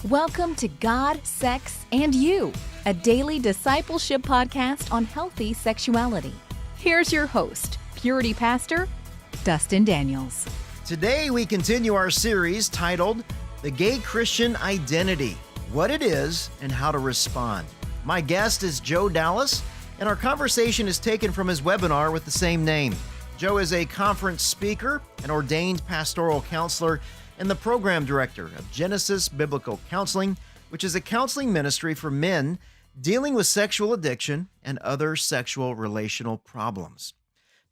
Welcome to God, Sex, and You, a daily discipleship podcast on healthy sexuality. Here's your host, Purity Pastor, Dustin Daniels. Today we continue our series titled The Gay Christian Identity, What It Is and How to Respond. My guest is Joe Dallas, and our conversation is taken from his webinar with the same name. Joe is a conference speaker, an ordained pastoral counselor, and the program director of Genesis Biblical Counseling, which is a counseling ministry for men dealing with sexual addiction and other sexual relational problems.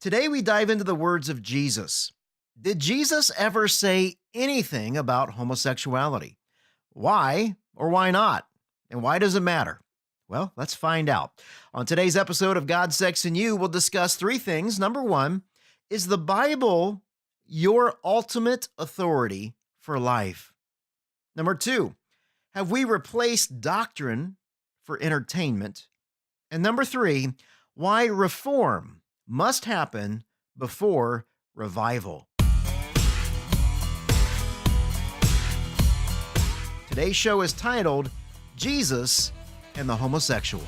Today we dive into the words of Jesus. Did Jesus ever say anything about homosexuality? Why or why not? And why does it matter? Well, let's find out. On today's episode of God, Sex, and You, we'll discuss three things. Number one, is the Bible your ultimate authority for life? Number two, have we replaced doctrine for entertainment? And number three, why reform must happen before revival. Today's show is titled Jesus and the Homosexual.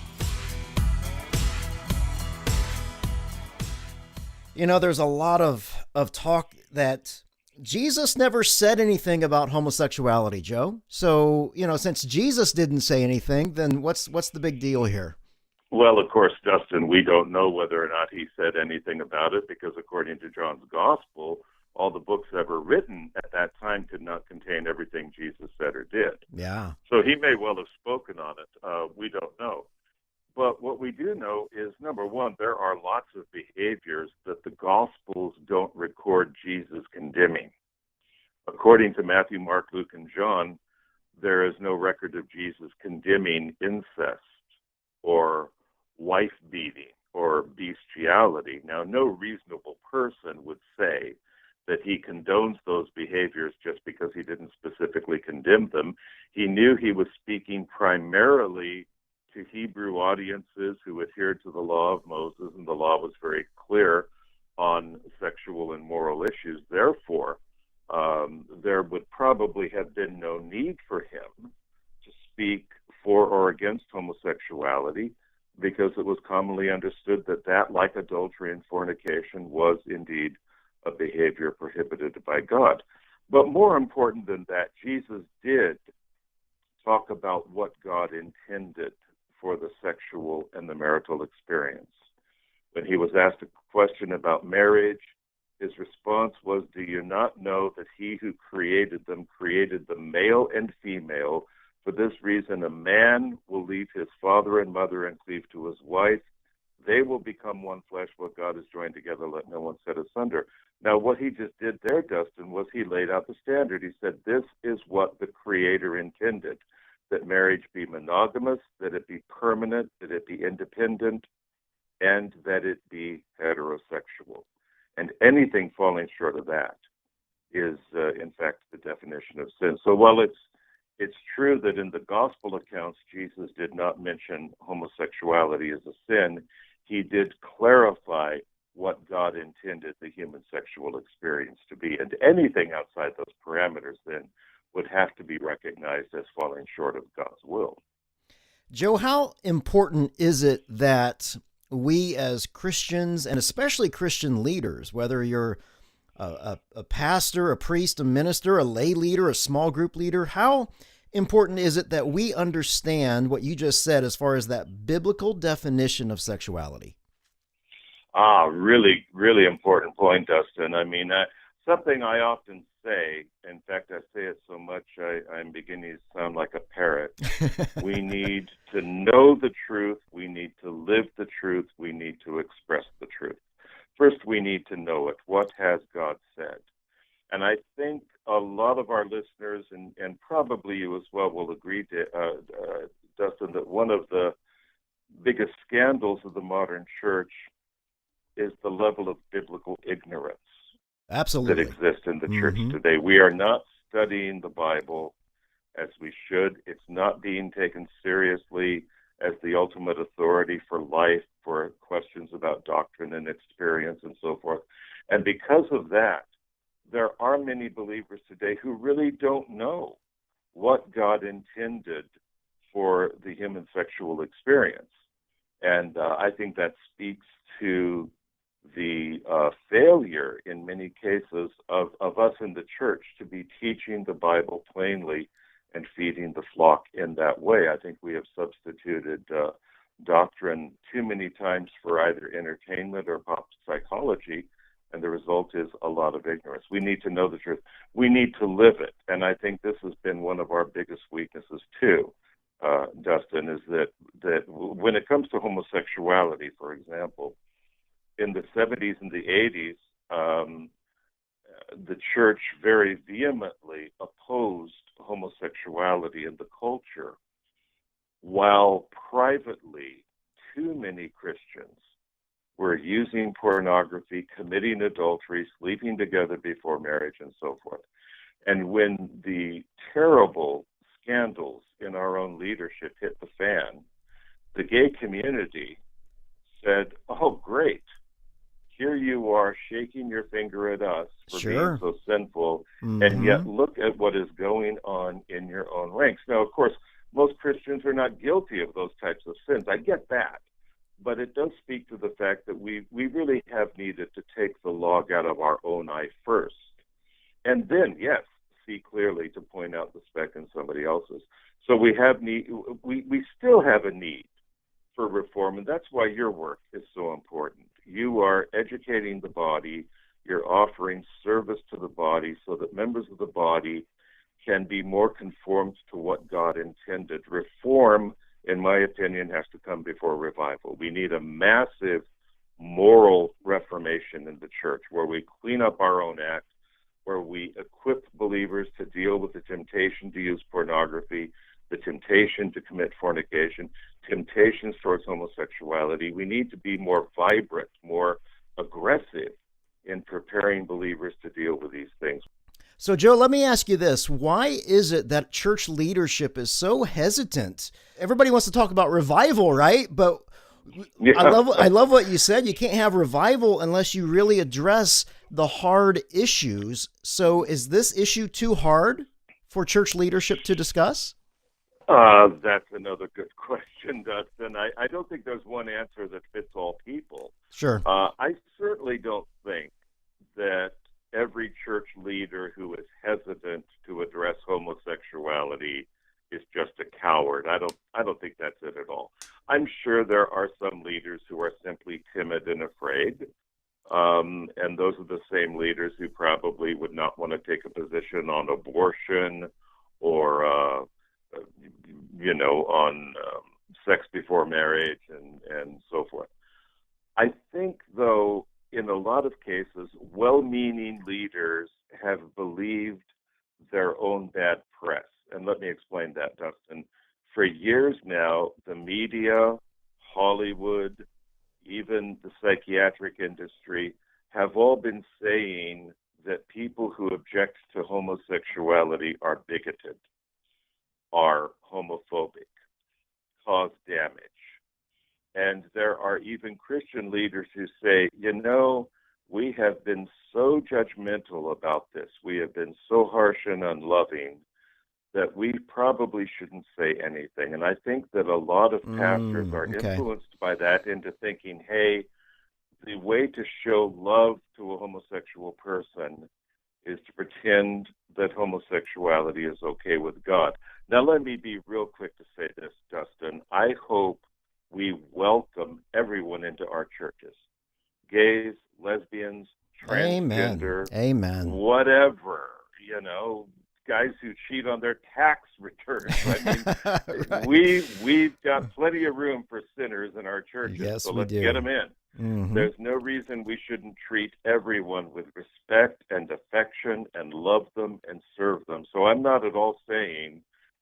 You know, there's a lot of talk that Jesus never said anything about homosexuality, Joe. So, since Jesus didn't say anything, then what's the big deal here? Well, of course, Dustin, we don't know whether or not he said anything about it because according to John's gospel, all the books ever written at that time could not contain everything Jesus said or did. Yeah. So he may well have spoken on it. We don't know. But what we do know is, number one, there are lots of behaviors that the Gospels don't record Jesus condemning. According to Matthew, Mark, Luke, and John, there is no record of Jesus condemning incest or wife-beating or bestiality. Now, no reasonable person would say that he condones those behaviors just because he didn't specifically condemn them. He knew he was speaking primarily to Hebrew audiences who adhered to the law of Moses, and the law was very clear on sexual and moral issues. Therefore, there would probably have been no need for him to speak for or against homosexuality because it was commonly understood that, like adultery and fornication, was indeed a behavior prohibited by God. But more important than that, Jesus did talk about what God intended for the sexual and the marital experience. When he was asked a question about marriage, his response was, "Do you not know that he who created them male and female? For this reason, a man will leave his father and mother and cleave to his wife. They will become one flesh. What God has joined together, let no one set asunder." Now, what he just did there, Dustin, was he laid out the standard. He said, this is what the Creator intended, that marriage be monogamous, that it be permanent, that it be independent, and that it be heterosexual. And anything falling short of that is, in fact, the definition of sin. So while it's true that in the gospel accounts Jesus did not mention homosexuality as a sin, he did clarify what God intended the human sexual experience to be. And anything outside those parameters then would have to be recognized as falling short of God's will. Joe, how important is it that we as Christians, and especially Christian leaders, whether you're a pastor, a priest, a minister, a lay leader, a small group leader, how important is it that we understand what you just said as far as that biblical definition of sexuality? Really, really important point, Dustin. I mean, something I often say, in fact, I say it so much I'm beginning to sound like a parrot. We need to know the truth. We need to live the truth. We need to express the truth. First, we need to know it. What has God said? And I think a lot of our listeners, and probably you as well, will agree, Dustin, that one of the biggest scandals of the modern church is the level of biblical ignorance. Absolutely. That exists in the church today. We are not studying the Bible as we should. It's not being taken seriously as the ultimate authority for life, for questions about doctrine and experience and so forth. And because of that, there are many believers today who really don't know what God intended for the human sexual experience. And I think that speaks to the failure in many cases of us in the church to be teaching the Bible plainly and feeding the flock in that way. I think we have substituted doctrine too many times for either entertainment or pop psychology, and the result is a lot of ignorance. We need to know the truth. We need to live it, and I think this has been one of our biggest weaknesses too, Dustin, is that when it comes to homosexuality, for example, in the 70s and the 80s, the church very vehemently opposed homosexuality in the culture, while privately too many Christians were using pornography, committing adultery, sleeping together before marriage, and so forth. And when the terrible scandals in our own leadership hit the fan, the gay community said, oh, great. Here you are shaking your finger at us for being so sinful, and yet look at what is going on in your own ranks. Now, of course, most Christians are not guilty of those types of sins. I get that. But it does speak to the fact that we really have needed to take the log out of our own eye first. And then, yes, see clearly to point out the speck in somebody else's. So we still have a need for reform, and that's why your work is so important. You are educating the body, you're offering service to the body so that members of the body can be more conformed to what God intended. Reform, in my opinion, has to come before revival. We need a massive moral reformation in the church where we clean up our own act, where we equip believers to deal with the temptation to use pornography, the temptation to commit fornication, temptations towards homosexuality. We need to be more vibrant, more aggressive in preparing believers to deal with these things. So, Joe, let me ask you this. Why is it that church leadership is so hesitant? Everybody wants to talk about revival, right? But yeah. I love what you said. You can't have revival unless you really address the hard issues. So is this issue too hard for church leadership to discuss? That's another good question, Dustin. I don't think there's one answer that fits all people. Sure. I certainly don't think that every church leader who is hesitant to address homosexuality is just a coward. I don't think that's it at all. I'm sure there are some leaders who are simply timid and afraid, and those are the same leaders who probably would not want to take a position on abortion or on sex before marriage and so forth. I think, though, in a lot of cases, well-meaning leaders have believed their own bad press. And let me explain that, Dustin. For years now, the media, Hollywood, even the psychiatric industry have all been saying that people who object to homosexuality are bigoted, are homophobic, cause damage. And there are even Christian leaders who say, we have been so judgmental about this. We have been so harsh and unloving that we probably shouldn't say anything. And I think that a lot of pastors are influenced by that into thinking, hey, the way to show love to a homosexual person is to pretend that homosexuality is okay with God. Now, let me be real quick to say this, Dustin. I hope we welcome everyone into our churches. Gays, lesbians, transgender, Amen. Whatever, guys who cheat on their tax returns. I mean, we've got plenty of room for sinners in our churches, yes, so we let's do. get them in. Mm-hmm. There's no reason we shouldn't treat everyone with respect and affection and love them and serve them. So I'm not at all saying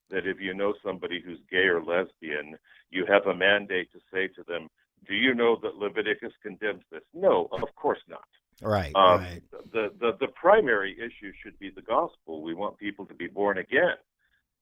that if you know somebody who's gay or lesbian, you have a mandate to say to them, do you know that Leviticus condemns this? No, of course not. Right. The primary issue should be the gospel. We want people to be born again.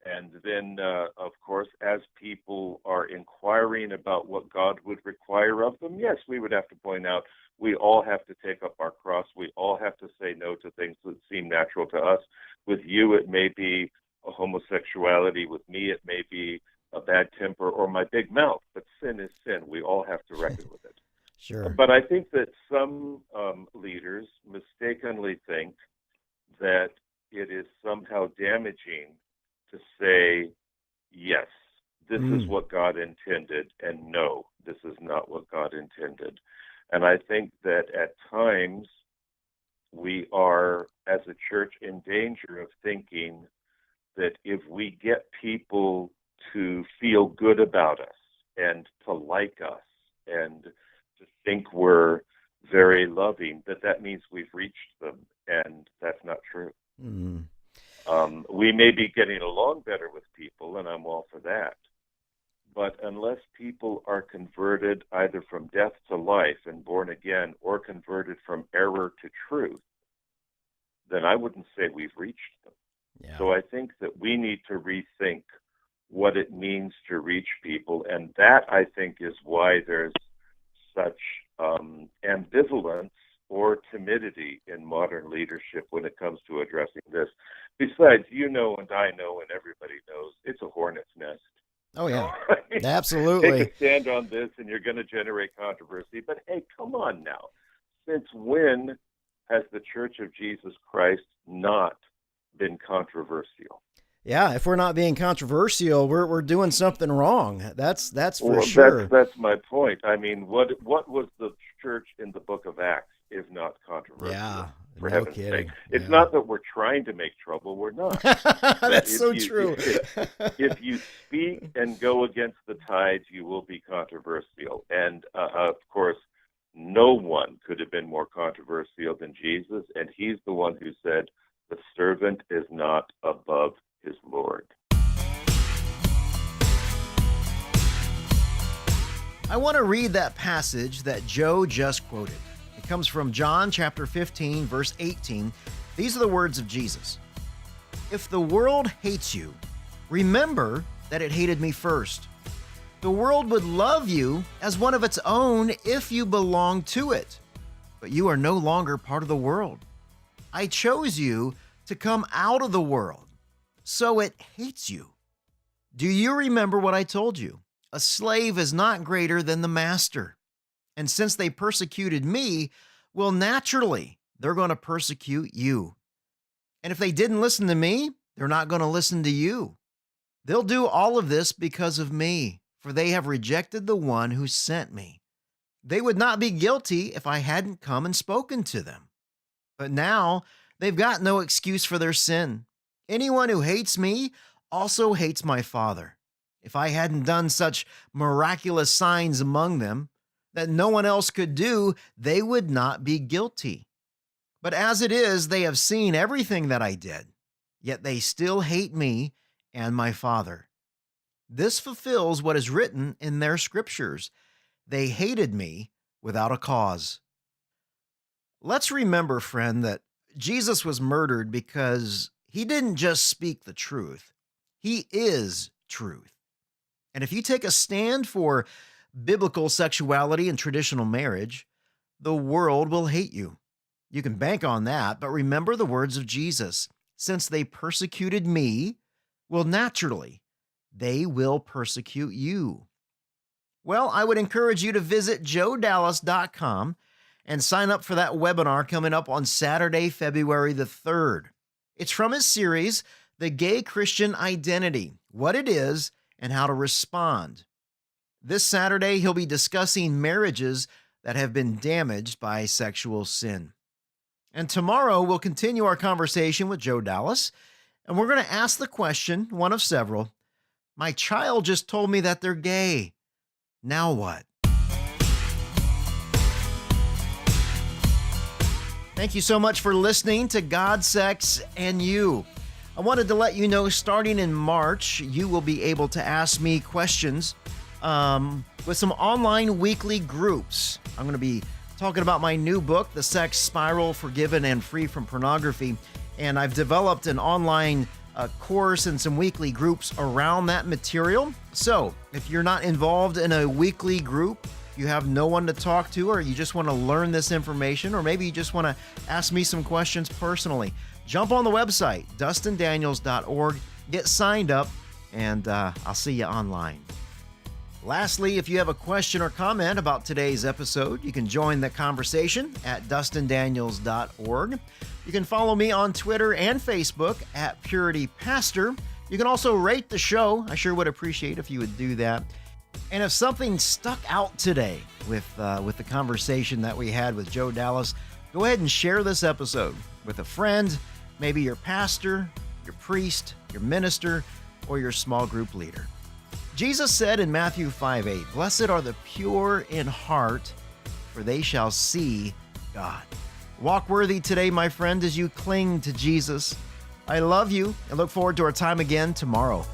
And then, of course, as people are inquiring about what God would require of them, yes, we would have to point out we all have to take up our cross. We all have to say no to things that seem natural to us. With you, it may be a homosexuality. With me, it may be a bad temper or my big mouth, but sin is sin. We all have to reckon with it. Sure. But I think that some leaders mistakenly think that it is somehow damaging to say, yes, this is what God intended, and no, this is not what God intended. And I think that at times we are, as a church, in danger of thinking that if we get people to feel good about us and to like us and to think we're very loving, that means we've reached them, and that's not true. Mm. We may be getting along better with people, and I'm all for that. But unless people are converted either from death to life and born again, or converted from error to truth, then I wouldn't say we've reached them. Yeah. So I think that we need to rethink what it means to reach people, and that, I think, is why there's such ambivalence or timidity in modern leadership when it comes to addressing this. Besides, you know, and I know, and everybody knows, it's a hornet's nest. Oh, yeah. Right? Absolutely. Take a stand on this, and you're going to generate controversy. But, hey, come on now. Since when has the Church of Jesus Christ not been controversial? Yeah, if we're not being controversial, we're doing something wrong. That's for sure. That's my point. I mean, what was the church in the book of Acts if not controversial? Yeah, for no heaven's kidding. sake. It's Yeah. not that we're trying to make trouble. We're not. That's so true. If you speak and go against the tides, you will be controversial. And, of course, no one could have been more controversial than Jesus, and he's the one who said, the servant is not above his Lord. I want to read that passage that Joe just quoted. It comes from John chapter 15, verse 18. These are the words of Jesus. If the world hates you, remember that it hated me first. The world would love you as one of its own if you belong to it. But you are no longer part of the world. I chose you to come out of the world, so it hates you. Do you remember what I told you? A slave is not greater than the master. And since they persecuted me, well, naturally, they're going to persecute you. And if they didn't listen to me, they're not going to listen to you. They'll do all of this because of me, for they have rejected the one who sent me. They would not be guilty if I hadn't come and spoken to them. But now they've got no excuse for their sin. Anyone who hates me also hates my Father. If I hadn't done such miraculous signs among them that no one else could do, they would not be guilty. But as it is, they have seen everything that I did, yet they still hate me and my Father. This fulfills what is written in their scriptures. They hated me without a cause. Let's remember, friend, that Jesus was murdered because he didn't just speak the truth. He is truth. And if you take a stand for biblical sexuality and traditional marriage, the world will hate you. You can bank on that, but remember the words of Jesus. Since they persecuted me, well, naturally, they will persecute you. Well, I would encourage you to visit joedallas.com and sign up for that webinar coming up on Saturday, February the 3rd. It's from his series, The Gay Christian Identity, What It Is and How to Respond. This Saturday, he'll be discussing marriages that have been damaged by sexual sin. And tomorrow, we'll continue our conversation with Joe Dallas, and we're going to ask the question, one of several, my child just told me that they're gay. Now what? Thank you so much for listening to God, Sex, and You. I wanted to let you know, starting in March, you will be able to ask me questions with some online weekly groups. I'm going to be talking about my new book, The Sex Spiral, Forgiven and Free from Pornography, and I've developed an online course and some weekly groups around that material. So if you're not involved in a weekly group, you have no one to talk to, or you just want to learn this information, or maybe you just want to ask me some questions personally, jump on the website, dustindaniels.org. get signed up, and I'll see you online. Lastly, if you have a question or comment about today's episode, you can join the conversation at dustindaniels.org. You can follow me on Twitter and Facebook at Purity Pastor. You can also rate the show. I sure would appreciate if you would do that. And if something stuck out today with the conversation that we had with Joe Dallas, go ahead and share this episode with a friend, maybe your pastor, your priest, your minister, or your small group leader. Jesus said in Matthew 5:8, "Blessed are the pure in heart, for they shall see God." Walk worthy today, my friend, as you cling to Jesus. I love you and look forward to our time again tomorrow.